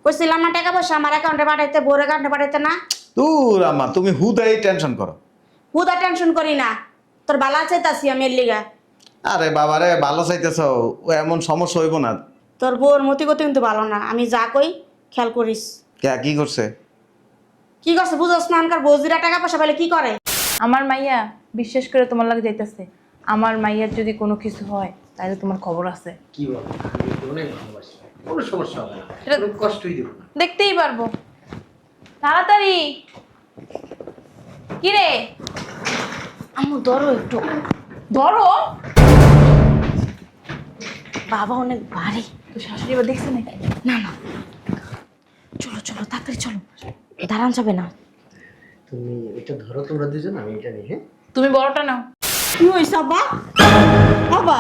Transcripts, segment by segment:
কইছিলাম না টাকা পয়সা আমার অ্যাকাউন্টে পাঠাইতে, বোর অ্যাকাউন্টে পাঠাইতে না। তোর আম্মা তুমি হুদাই টেনশন করো। হুদা টেনশন করি না, তোর বালা চাইতাছি আমি এর লিগা। আরে বাবা রে, ভালো চাইতেছ, ও এমন সমস্যা হইব না। তোর বউর মতি গতি কিন্তু ভালো না, আমি যা কই খেয়াল করিস। কে কি করছে? কি করছে বুঝোস না? আনকার বৌজিরা টাকা পয়সা পেলে কি করে? আমার মাইয়া বিশ্বাস করে তোমার লাগে যাইতেছে। আমার মাইয়ার যদি কোনো কিছু হয় তাহলে তোমার খবর আছে। কি বল, আমি ওকে অনেক ভালোবাসি, কোনো সমস্যা হবে না, এটা কোনো কষ্টই দেব না। দেখতেই পারবো। তাড়াতাড়ি। কি রে আম্মু ধরো একটু। ধরো। বাবা অনেক ভারী। তো শাশুড়ি এবার দেখছে নাকি? না না, চলো চলো তাড়াতাড়ি চলো, দাঁড়ান যাবে না। তুমি এটা ধরো, তোমরা দুজন, আমি এটা নিই। হ্যাঁ, তুমি বড়টা নাও। কি হয়েছে আব্বা? আব্বা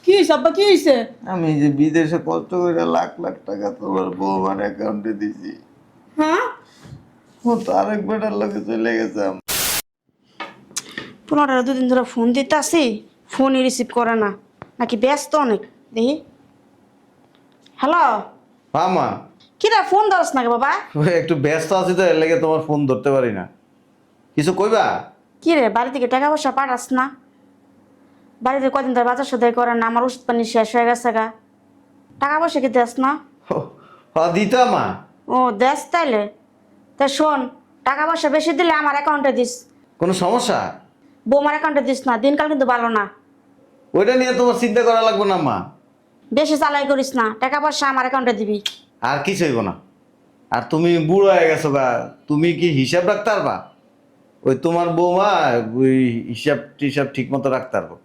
কি হয়েছে আব্বা, কি হয়েছে? আমি যে বিদেশে কষ্ট করে লাখ লাখ টাকা তোমার বৌমার অ্যাকাউন্টে দিছি, হ্যাঁ, ও তো আরেক বেটার লোকে চলে গেছে। পনেরো দুদিন ধরে ফোন দিতে আসি, ফোনই রিসিভ করে না, নাকি ব্যস্ত অনেক। দেখি। হ্যালো, মামা কি রে ফোন ধরস নাকি বাবা? ওই একটু ব্যস্ত আছি তো, এর লেগে তোমার ফোন ধরতে পারি না। কিছু কইবা? কি রে বাড়ি থেকে টাকা পয়সা পাঠাস না? বাড়িতে কদিন ধরে বাজার সদাই করে না, আমার ওষুধ পানি শেষ হয়ে গেছে গা। টাকা পয়সা কি দেস না? দিতা মা। ও দেস তাইলে, তা শোন, টাকা পয়সা বেশি দিলে আমার অ্যাকাউন্টে দিস, কোনো সমস্যা? বৌমার অ্যাকাউন্টে দিস না, দিনকাল কিন্তু ভালো না। ওইটা নিয়ে তোমার চিন্তা করা লাগবে না মা। বেশি চালাই করিস না, টাকা পয়সা আমার অ্যাকাউন্টে দিবি। আর কিছু হইব না। আর তুমি বুড়ো হয়ে গেছো গা, তুমি কি হিসাব রাখতে পারবা? ওই তোমার বৌমা ওই হিসাব টিসাব ঠিক মতো রাখতে পারবো।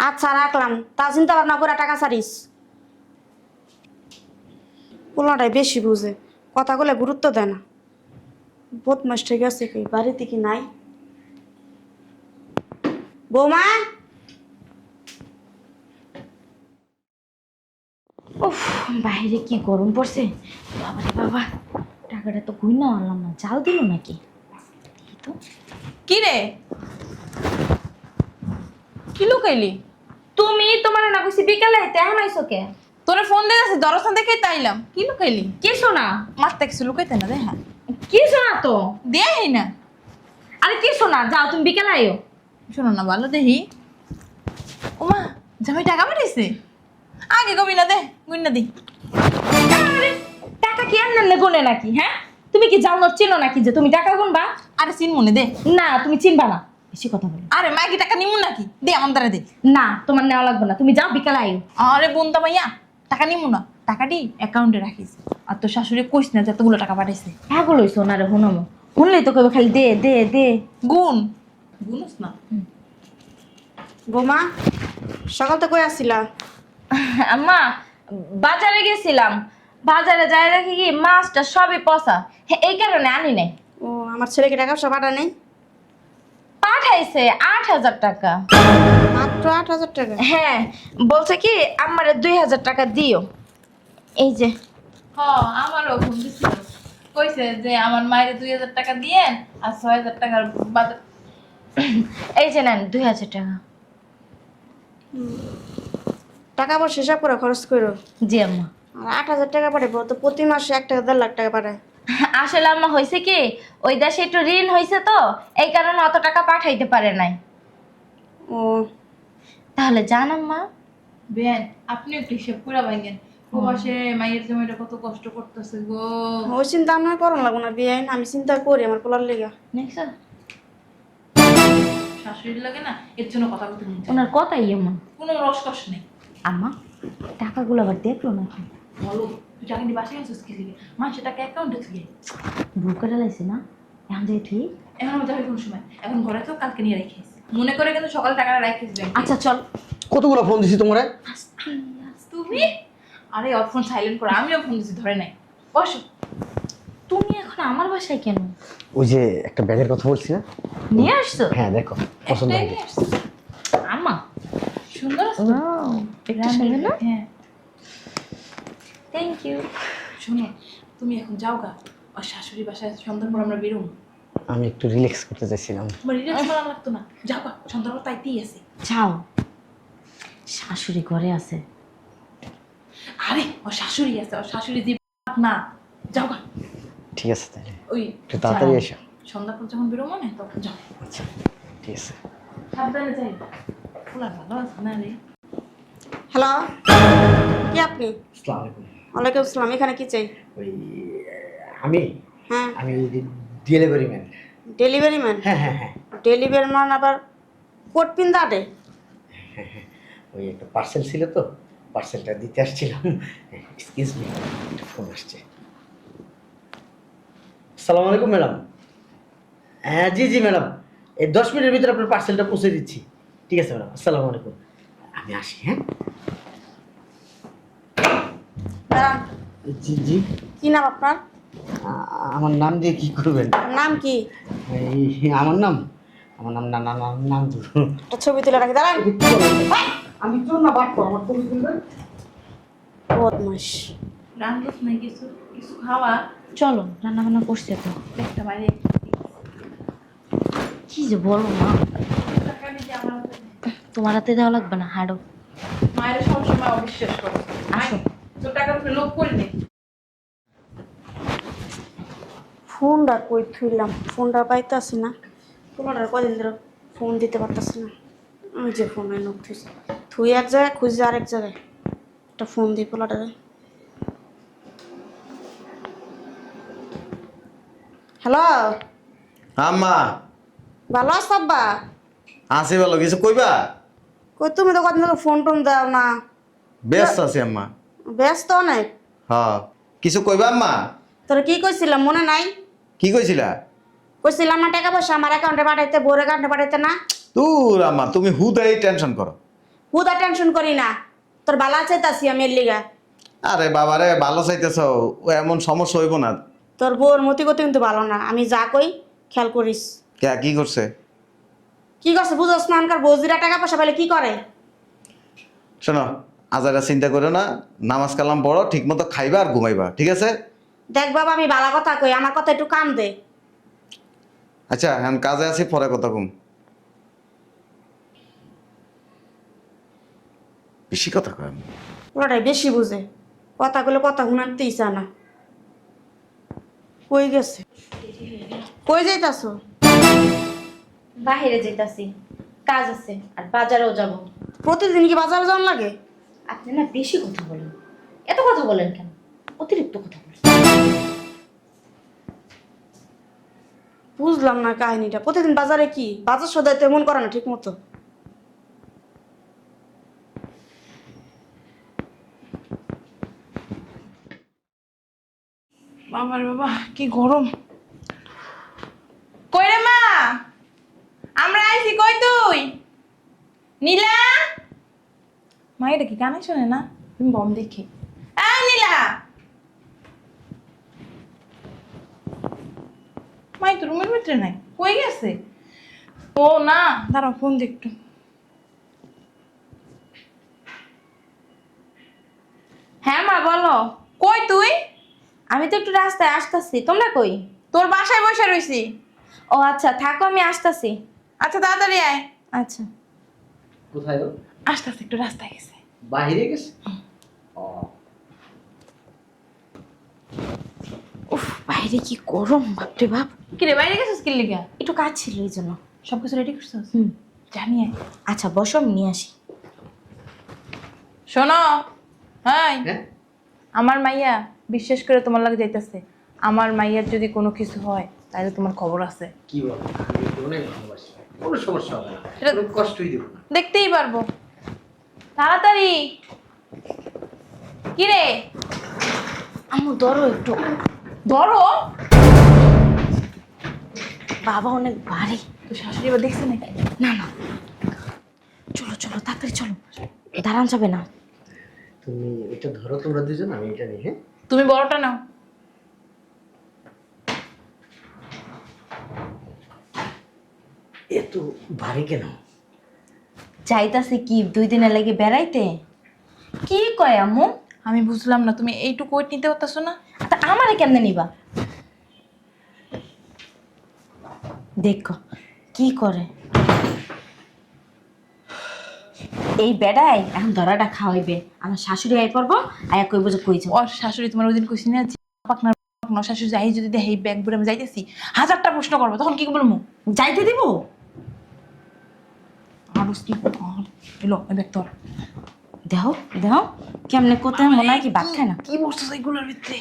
আচ্ছা রাখলাম, তা চিন্তা ভাবনা করে টাকা ছাড়িস। পোলাটাই বেশি বুঝে, কথাগুলো গুরুত্ব দেয় না। বদমাস ঠিক আছে, কি বাড়িতে কি নাই? বৌমা, উফ, বাইরে কি গরম পড়ছে বাবারে বাবা। টাকাটা তো কই না আনলাম না, জাল দিল নাকি? এই তো কি রে কি লুকাইলি? তুমি তোমার না কইছি বিকালে আইতে, এখন আইছো কে? তোরে ফোন দিয়ে আছে, দরজা দেখেই তাইলাম। কি লুকাইলি? কিছু না, মারতে কিছু লুকাইতে না, দেখা কিছু না তো। দেই না। আরে কিছু না, যাও তুমি বিকালে আইও। শোনো না, ভালো দেখি। ওমা, জামাই টাকা পাঠাইছে। আগে কবি না, দে গুইনা দি। আরে, টাকা কি আনলে গুনে নাকি? হ্যাঁ, তুমি কি জানো চিনো নাকি যে তুমি টাকা গুনবা? আরে চিন মনে দে। না তুমি চিনবা না, বেশি কথা বলো। আরে মাইকি টাকা নিমু নাকি? দে আমার দ্বারা দে। না তোমার নেওয়া লাগবে না, তুমি যাও বিকালে আইও। আরে বোনতা মাইয়া, টাকা নিমু না, টাকাটি অ্যাকাউন্টে রাখিস। আর তোর শাশুড়ি কইস না যে এতগুলো টাকা পাঠাইছে। পাগল হইছো না রে, হুনমো শুনলেই তো কইবে খালি দে দে দে। গুণ গুনস না। বৌমা সকাল তো কই আসছিলা? আম্মা বাজারে গেছিলাম, বাজারে যাই দেখি কি মাছটা সবই পচা, এই কারণে আনি নাই। ও, আমার ছেলেকে টাকা পয়সা পাঠা নেই? পাঠাইছে 8,000 টাকা। মাত্র 8,000 টাকা? হ্যাঁ, বলছে কি আমারে 2,000 টাকা দিও। এই যে হ, আমারও ফোন দিছিল। কইছে যে আমার মায়ের 2,000 টাকা দিয়েন আর 6,000 টাকার বাজার। এই যে নেন 2,000 টাকা। টাকা পয়সা হিসাব করে খরচ করো। জি আম্মা। আর 8,000 টাকা পাঠাবো তো, প্রতি মাসে 1 থেকে 1.5 লাখ টাকা পাঠায়। আসলে আম্মা হয়েছে কি ওই দেশে একটু ঋণ হয়েছে তো, এই কারণে অত টাকা পাঠাইতে পারে নাই। ও, তাহলে জান আম্মা। বেন, আপনি একটু হিসেব পুরা ভাঙেন। প্রবাসে মায়ের জমিটা কত কষ্ট করতেছে গো। ওই চিন্তা আমার করন লাগবো না বিয়ে, আমি চিন্তা করি আমার পোলার লেগা। দেখছো শাশুড়ির লাগে না, এর জন্য কথা বলতে নিচ্ছে। ওনার কথাই এমন। কোনো রসকস নেই। আম্মা টাকাগুলো আবার দেখলো নাকি? বলো, তুই টাকা নিয়ে বাসায় আছিস কি লিগে? মানুষের টাকা অ্যাকাউন্টে থেকে। ভুল করে লাইছে না, এখন যাই ঠিক। এখন যাবে কোন সময়? এখন ঘরে তো কালকে নিয়ে রেখেছি। মনে করে কিন্তু সকালে টাকাটা রাখিস ব্যাংকে। আচ্ছা চল। কতগুলো ফোন দিছি তোমরা? তুমি? আরে ওর ফোন সাইলেন্ট করে, আমিও ফোন দিছি, ধরে নাই। বসো। তুমি এখন আমার বাসায় কেন? ওই যে একটা ব্যাগের কথা বলছি না, নিয়ে আসছো? হ্যাঁ দেখো পছন্দ একটাই হয় নিয়ে আসছি। আম্মা সুন্দর আছে তো? ওয়াও, একটা রান্না শাড়ি, না? হ্যাঁ। Thank you. শোনো, তুমি এখন যাও গা, আর শাশুড়ি বাসায় সন্ধ্যার পর আমরা বেরোবো। আমি একটু রিল্যাক্স করতে চাইছিলাম। তোমার রিল্যাক্স করা লাগতো না, যাও গা, সন্ধ্যার পর তাইতেই আছে। যাও, শাশুড়ি ঘরে আছে। আরে ওর শাশুড়ি আছে, ওর শাশুড়ি যে না, যাও গা। ঠিক আছে তাহলে ওই একটু তাড়াতাড়ি যাও। এসো। সন্ধ্যা পর যখন বেরোবো না তখন যাও। আচ্ছা ঠিক আছে। সাবধানে যাই। ফুলার ভালো আছে না রে? হ্যালো, কি আপনি? আসসালামু আলাইকুম। ওয়ালাইকুম আসসালাম। এখানে কি চাই? ওই আমি হ্যাঁ, আমি ডেলিভারি ম্যান। Delivery man. হ্যাঁ হ্যাঁ হ্যাঁ ডেলিভারি ম্যান আবার কোট পিন্দা আটে? ওই একটা পার্সেল ছিল তো, পার্সেলটা দিতে আসছিলাম। এক্সকিউজ মি, একটা ফোন আসছে। আসসালামু আলাইকুম ম্যাডাম। হ্যাঁ জি জি ম্যাডাম, এই 10 মিনিটের ভিতরে আপনার পার্সেলটা পৌঁছে দিচ্ছি। ঠিক আছে ম্যাডাম, আসসালামু আলাইকুম। আমি আসি। হ্যাঁ দাঁড়ান, জি জি। কি নাম আপনার? আমার নাম দিয়ে কি করবেন? নাম কি? আমার নাম না না না নাম দূর। একটা ছবি তুলে রাখি, দাঁড়ান। আমি চোর না বাট্টো, আমার ছবি তুলবেন? বদমাস। রান্ধস নাই কিছু কিছু খাওয়া? চলো, রান্না বান্না করছে তো। একটা বাইরে কি যে বলো না, টাকা নিতে আমার হাতে দে। তোমার হাতে দেওয়া লাগবে না, হাঁটো। মায়ের সবসময় অবিশ্বাস করো। আসো। তোর টাকার উপরে লোভ করি নে। ফোনটা কই থুইলাম, ফোনটা পাইতাছি না। তোমার কদিন ধরে ফোন দিতে পারতাছি না। আমি যে ফোনে নোট থুইছি, থুই এক জায়গায় খুঁজছি আরেক জায়গায়। একটা ফোন দিই পোলাটারে। হ্যালো, আম্মা ভালো আছো আব্বা? আছি ভালো, কিছু কইবা? কই তুমি তো কদিন ধরে ফোন টোন দাও না। ব্যস্ত আছি আম্মা। ব্যস্ত অনেক। হ্যাঁ, কিছু কইবা আম্মা? তোর কি কইছিলাম মনে নাই? কি কইছিলা? কইছিলাম না টাকা পয়সা আমার অ্যাকাউন্টে পাঠাইতে, বোর অ্যাকাউন্টে পাঠাইতে না। দূর আম্মা, তুমি হুদাই টেনশন করো। হুদা টেনশন করি না, তোর বালা চাইতাছি আমি এর লিগা। আরে বাবারে, ভালো চাইতেছ, ও এমন সমস্যা হইব না। তোর বউর মতি গতি কিন্তু ভালো না, আমি যা কই খেয়াল করিস। কে কি করছে? কি করছে বুঝোস না? আনকার বৌজিরা টাকা পয়সা পেলে কি করে? শোনো, আজারা চিন্তা করো না, নামাজ কালাম পড়ো, ঠিক মতো খাইবা আর ঘুমাইবা, ঠিক আছে? দেখ বাবা, আমি বালা কথা কই, আমার কথা একটু কান দে। আচ্ছা, এখন কাজে আছি, পরে কথা কম। বেশি কথা কয় আমি। ওরাটাই বেশি বুঝে, কথাগুলো কথা শুনাতেই চা না। কই গেছে? কই যাইতাছো? বাইরে যেতেছি, কাজ আছে, আর বাজারেও যাব। প্রতিদিন কি বাজারে যাওয়ার লাগে? আপনি না বেশি কথা বলেন। এত কথা বলেন কেন? অতিরিক্ত কথা বলেন। বুঝলাম না কাহিনীটা। প্রতিদিন বাজারে কি বাজার সদাই তেমন করে না ঠিক মতো। বাবার বাবা কি গরম। কই রে মা, আমরা আইছি। কই তুই? নীলা মা, এটা কি কানে শোনে না? তুমি বম দেখি। নীলা মাই তো রুমের ভিতরে নাই, কই গেছে? ও না, দাঁড়াও ফোন দে একটু। হ্যাঁ মা বলো। কই তুই? আমি তো একটু রাস্তায় আসতেছি, তোমরা কই? তোর বাসায় বসে রইছি। ও আচ্ছা, থাকো, আমি আসতেছি। আচ্ছা তাড়াতাড়ি আয়। আচ্ছা। কোথায় গো? আসতে একটু রাস্তায় গেছে। বাইরে গেছে? ও উফ, বাইরে কি গরম, বাপরে বাপ। কি রে, বাইরে গেছিস কি লিগা? একটু কাজ ছিল এই জন্য। সব কিছু রেডি করছিস? হুম। জানি। আচ্ছা বসো, আমি নিয়ে আসি। শোনো, হাই, হ্যাঁ আমার মাইয়া বিশ্বাস করে তোমার লাগে যাইতেছে। আমার মাইয়ার যদি কোনো কিছু হয় তাহলে তোমার খবর আছে। কি বল, আমি ওকে অনেক ভালোবাসি, কোনো সমস্যা হবে না, সেটা- কোনো কষ্টই দেব না। দেখতেই পারবো। তাড়াতাড়ি। কি রে, আম্মু ধরো একটু। ধরো। বাবা অনেক ভারী। তো শাশুড়ি এবার দেখছে নাকি? না না, চলো চলো তাড়াতাড়ি চলো, দাঁড়ান যাবে না। তুমি এটা ধরো, তোমরা দুজন, আমি এটা নিই। হ্যাঁ তুমি বড়টা নাও। এত ভারী কেন? যাইতাছি কি 2 দিনের লাগে বেড়াইতে? কি কয় আম্মু? আমি বুঝলাম না, তুমি এইটুকু ওয়েট নিতে পারতেছো না? তা আমারে কেমনে নিবা? দেখো কি করে এই বেড়াই। এখন ধরাটা খাওয়াইবে, আমার শাশুড়ি আই পড়বো, আয়া কইব যে কই যাও। ওর শাশুড়ি তোমার ওই দিন কইছি না পাকনার পাকনা শাশুড়ি যাই যদি দেখে এই ব্যাগ ভরে আমি যাইতেছি, হাজারটা প্রশ্ন করবো, তখন কি বলবো? যাইতে দিব? আর কি এলো এই ব্যাগ তোর। দেহ দেহ কেমনে কোথায় মনে হয় কি ভাত খায় না? কি বলছো এইগুলোর ভিতরে?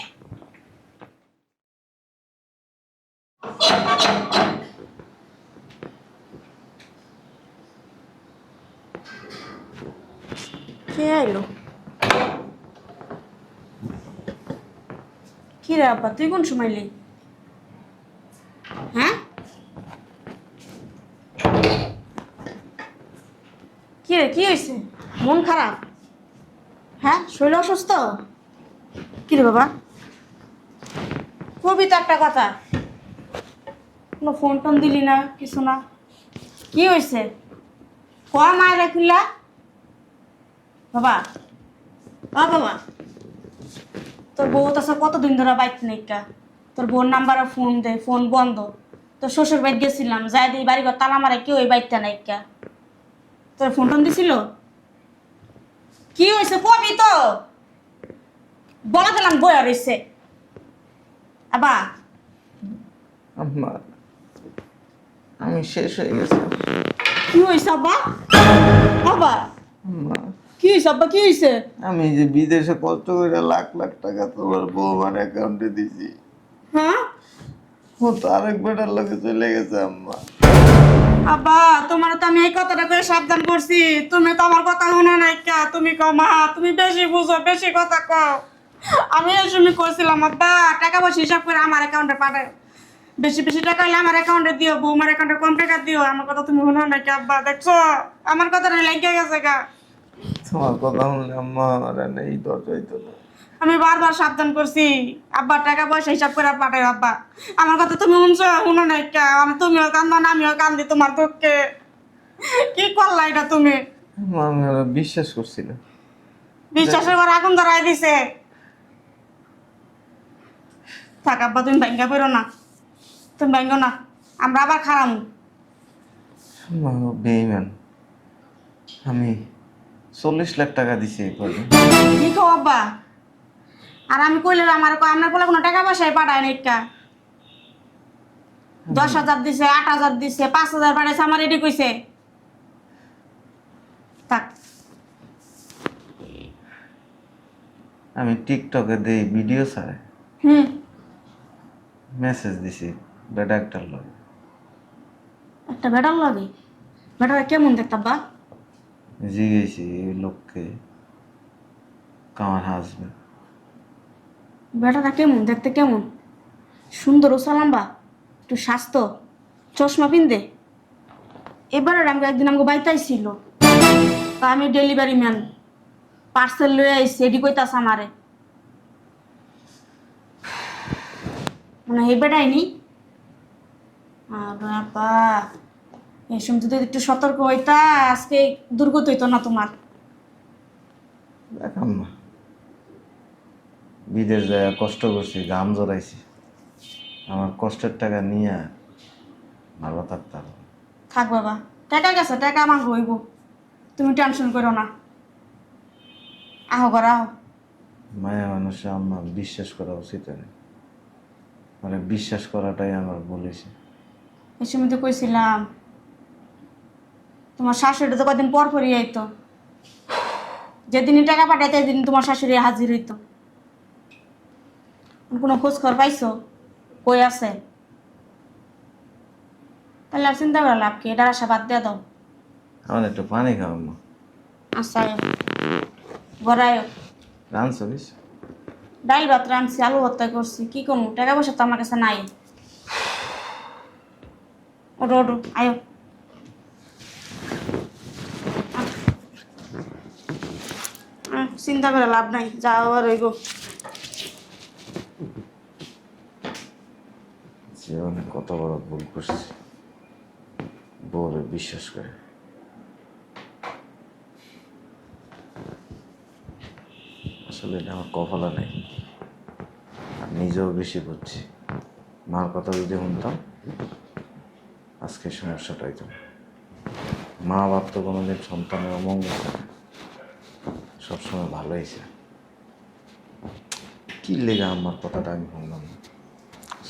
কে আইলো? কি রে আব্বা, তুই কোন সময় এলি? হ্যাঁ, কি রে, কি হয়েছে? মন খারাপ? হ্যাঁ, শরীর অসুস্থ? কি রে বাবা, কবি তো একটা কথা, কোনো ফোন টোন দিলি না, কিছু না, কি হয়েছে? কয়া মায়ের খুললা বাবা। বাবা, তোর বউ তো কতদিন ধরে বাইক নাইকা, তোর বউর নাম্বারে ফোন দে, ফোন বন্ধ। তোর শ্বশুর বাড়ি গেছিলাম, যাই দিই বাড়ি ঘর তালা মারে, কেউ ওই বাইকটা নাইকা। তোর ফোন টোন দিছিল? কি হয়েছে কবি তো, বলা দিলাম বয়া রয়েছে। আবা, আম্মা আমি শেষ হয়ে গেছি কি হয়েছে আব্বা? বাবা, আম্মা। কি হয়েছে আব্বা, কি হয়েছে? আমি যে বিদেশে কষ্ট করে লাখ লাখ টাকা তোমার বৌমার অ্যাকাউন্টে দিছি, হ্যাঁ ও তো আরেক বেটার লোকে চলে গেছে আম্মা। আব্বা, তোমার তো আমি এই কথাটা করে সাবধান করছি, তুমি তো আমার কথা শুনো নাই কা। তুমি কও মা, তুমি বেশি বুঝো, বেশি কথা কও। আমি এই সময় করছিলাম আব্বা, টাকা পয়সা হিসাব করে আমার অ্যাকাউন্টে পাঠাও, বেশি বেশি টাকা হলে আমার অ্যাকাউন্টে দিও, বৌমার অ্যাকাউন্টে কম টাকা দিও। আমার কথা তুমি শুনো নাই কা আব্বা, দেখছো আমার কথাটা লেগে গেছে গা। তোমার কথা শুনলে আম্মা আমার আর এই দরজা হইতো না। আমি বারবার সাবধান করছি, আব্বা টাকা পয়সা হিসাব করে পাঠাও। আব্বা, আমার কথা তুমি শুনছো, শুনো নাই কা? তুমিও কান্দো না, আমিও কান্দি তোমার দুঃখে। কি করলা এটা তুমি? আম্মা, আমি ওরা বিশ্বাস করছিলাম। বিশ্বাসের ঘর আগুন ধরাই দিছে। থাক আব্বা, তুমি ব্যাঙ্গা করো না, তুমি ব্যাঙ্গো না, আমরা আবার খারাম। আম্মা ও বেঈমান। আমি 40 লাখ টাকা দিছি এই পর্যন্ত। কি কো আব্বা? আর আমি কইলে আমার আপনার বলে কোনো টাকা পয়সায় পাঠায় না একটা। 10,000 দিছে, 8,000 দিছে, 5,000 পাঠাইছে, আমার এটি কইছে। থাক, আমি টিকটকে দেই ভিডিও ছাড়ে হুম, মেসেজ দিছি বেটা একটার লোক। একটা বেটার লাগে, বেটারা কেমন দেখতে আব্বা? জিগেছি এই লোককে, আমার হাজবেন্ড। বেটারা কেমন দেখতে, কেমন সুন্দর ও লম্বা, একটু স্বাস্থ্য, চশমা পিনদে। এবারে আমাকে একদিন আমাকে বাইতাইছিল, তা আমি ডেলিভারি ম্যান, পার্সেল লয়ে আইসি, এডি কইতাছ আমারে, মানে এই বেটাইনি। আর বাবা, এই সময় যদি একটু সতর্ক হইতা, আজকে দুর্গত হইতো না তোমার। দেখাম না, বিদেশ যায় কষ্ট করছি, ঘাম জড়াইছি, আমার কষ্টের টাকা নিয়ে ভালো থাকতাম। থাক বাবা, টাকা গেছে, টাকা আমার হইব, তুমি টেনশন করো না। আহো ঘর আহো। মায়া মানুষে আমার বিশ্বাস করা উচিত না, মানে বিশ্বাস করাটাই আমার বলেছে। এই সময় তো কইছিলাম, তোমার শাশুড়ি তো কদিন পর পরই আইতো, যেদিনই টাকা পাঠাইতে সেদিন তোমার শাশুড়ি হাজির হইতো। কোনো খোঁজ খবর পাইছো কই আছে? তাহলে আর চিন্তা করে লাভ কি, এটার আশা বাদ দিয়ে দাও। আমার একটু পানি খাওয়া মা। আচ্ছা আয়ো, ঘরে আয়ো। রানছো কিছু? ডাল ভাত রাঁধছি, আলু ভর্তা করছি, কি করবো, টাকা পয়সা তো আমার কাছে নাই। ওটো ওটো আয়ো। চিন্তা করে লাভ নাই, যাও আর হইব। জীবনে কত বড় ভুল করছি, বউরে বিশ্বাস করে। আসলে এটা আমার কপালে নেই, আর নিজেও বেশি বুঝছি। মার কথা যদি শুনতাম আজকে সমস্যাটা হইতো না। মা বাপ তো কোনোদিন সন্তানের অমঙ্গল করে না, সবসময় ভালোই চায়। কি লেগে আমার কথাটা আমি শুনলাম না?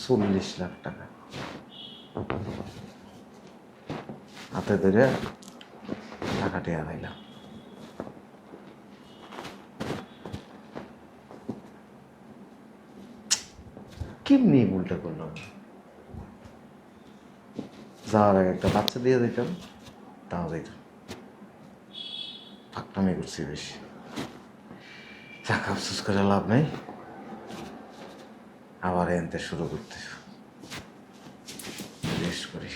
40 লাখ টাকা হাতে ধরে টাকাটি আনাইলাম। কেমনি উল্টা করলাম? যাওয়ার আগে একটা বাচ্চা দিয়ে দিতাম, তাও দিতাম। ফাঁকনামি করছি বেশি। টাকা আফসোস করে লাভ নেই, আবার এনতে শুরু করতে রেস্ট করি।